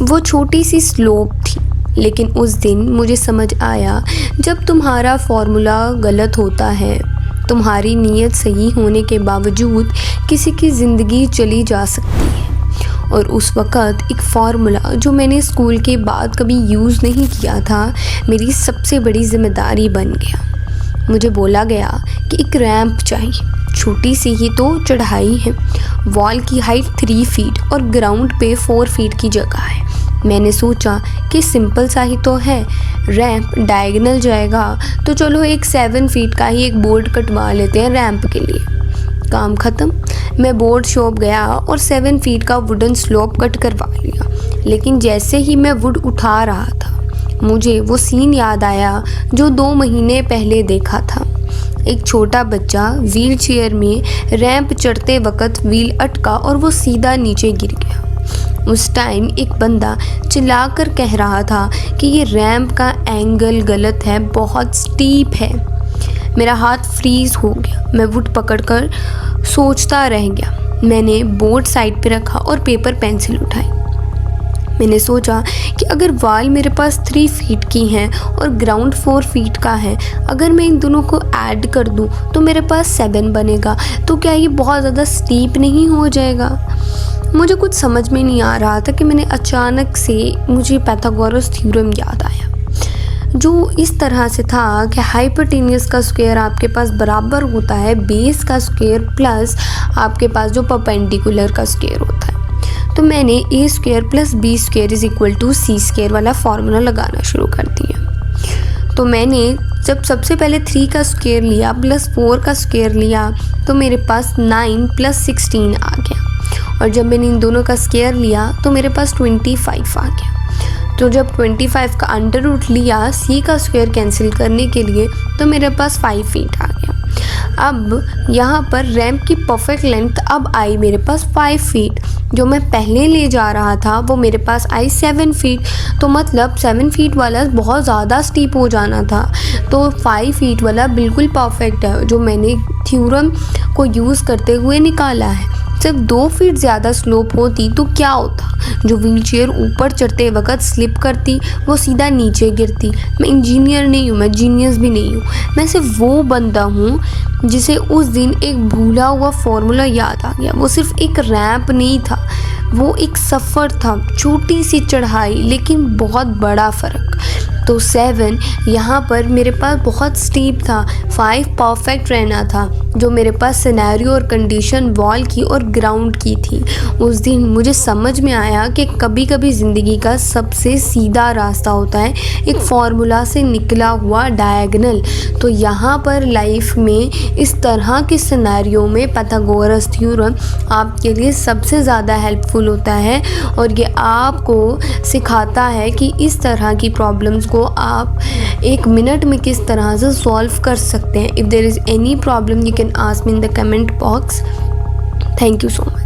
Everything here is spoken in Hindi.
वो छोटी सी स्लोप थी, लेकिन उस दिन मुझे समझ आया जब तुम्हारा फॉर्मूला गलत होता है, तुम्हारी नीयत सही होने के बावजूद किसी की ज़िंदगी चली जा सकती है। और उस वक़्त एक फ़ॉर्मूला जो मैंने स्कूल के बाद कभी यूज़ नहीं किया था, मेरी सबसे बड़ी ज़िम्मेदारी बन गया। मुझे बोला गया कि एक रैंप चाहिए, छोटी सी ही तो चढ़ाई है, वॉल की हाइट 3 फीट और ग्राउंड पे 4 फीट की जगह है। मैंने सोचा कि सिंपल सा ही तो है, रैंप डायगोनल जाएगा, तो चलो एक 7 फीट का ही एक बोर्ड कटवा लेते हैं रैंप के लिए। काम ख़त्म। मैं बोर्ड शॉप गया और 7 फीट का वुडन स्लोप कट करवा लिया। लेकिन जैसे ही मैं वुड उठा रहा था, मुझे वो सीन याद आया जो 2 महीने पहले देखा था। एक छोटा बच्चा व्हील चेयर में रैंप चढ़ते वक्त व्हील अटका और वो सीधा नीचे गिर गया। उस टाइम एक बंदा चिल्लाकर कह रहा था कि ये रैंप का एंगल गलत है, बहुत स्टीप है। मेरा हाथ फ्रीज हो गया। मैं वुड पकड़कर सोचता रह गया। मैंने बोर्ड साइड पे रखा और पेपर पेंसिल उठाई। मैंने सोचा कि अगर वॉल मेरे पास 3 फीट की है और ग्राउंड 4 फीट का है, अगर मैं इन दोनों को ऐड कर दूं तो मेरे पास 7 बनेगा। तो क्या ये बहुत ज़्यादा स्टीप नहीं हो जाएगा? मुझे कुछ समझ में नहीं आ रहा था कि अचानक से मुझे पाइथागोरस थ्योरम याद आया, जो इस तरह से था कि हाइपोटेन्यूस का स्क्वायर आपके पास बराबर होता है बेस का स्क्वायर प्लस आपके पास जो परपेंडिकुलर का स्क्वायर होता है। तो मैंने a square plus b square is equal to c square वाला फार्मूला लगाना शुरू कर दिया। तो मैंने जब सबसे पहले 3 का स्क्वायर लिया प्लस 4 का स्क्वायर लिया तो मेरे पास 9 प्लस 16 आ गया। और जब मैंने इन दोनों का स्क्वायर लिया तो मेरे पास 25 आ गया। तो जब 25 का अंडर रूट लिया सी का स्क्वायर कैंसिल करने के लिए तो मेरे पास 5 फीट आ गया। अब यहाँ पर रैंप की परफेक्ट लेंथ अब आई मेरे पास 5 फीट। जो मैं पहले ले जा रहा था वो मेरे पास आई 7 फीट। तो मतलब 7 फीट वाला बहुत ज़्यादा स्टीप हो जाना था, तो 5 फीट वाला बिल्कुल परफेक्ट है जो मैंने थ्योरम को यूज़ करते हुए निकाला है। सिर्फ 2 फीट ज़्यादा स्लोप होती तो क्या होता? जो व्हीलचेयर ऊपर चढ़ते वक्त स्लिप करती वो सीधा नीचे गिरती। मैं इंजीनियर नहीं हूँ, मैं जीनियस भी नहीं हूँ, मैं सिर्फ वो बंदा हूँ जिसे उस दिन एक भूला हुआ फॉर्मूला याद आ गया। वो सिर्फ एक रैंप नहीं था, वो एक सफ़र था, छोटी सी चढ़ाई लेकिन बहुत बड़ा फ़र्क। तो 7 यहाँ पर मेरे पास बहुत स्टीप था, 5 परफेक्ट रहना था। जो मेरे पास सिनेरियो और कंडीशन वॉल की और ग्राउंड की थी। उस दिन मुझे समझ में आया कि कभी कभी ज़िंदगी का सबसे सीधा रास्ता होता है एक फार्मूला से निकला हुआ डायगोनल। तो यहाँ पर लाइफ में इस तरह के सिनेरियो में पाइथागोरस थ्योरम आपके लिए सबसे ज़्यादा हेल्पफुल होता है और ये आपको सिखाता है कि इस तरह की प्रॉब्लम्स को आप 1 मिनट में किस तरह से सॉल्व कर सकते हैं। If there is any problem you can ask me in the comment box. Thank you so much.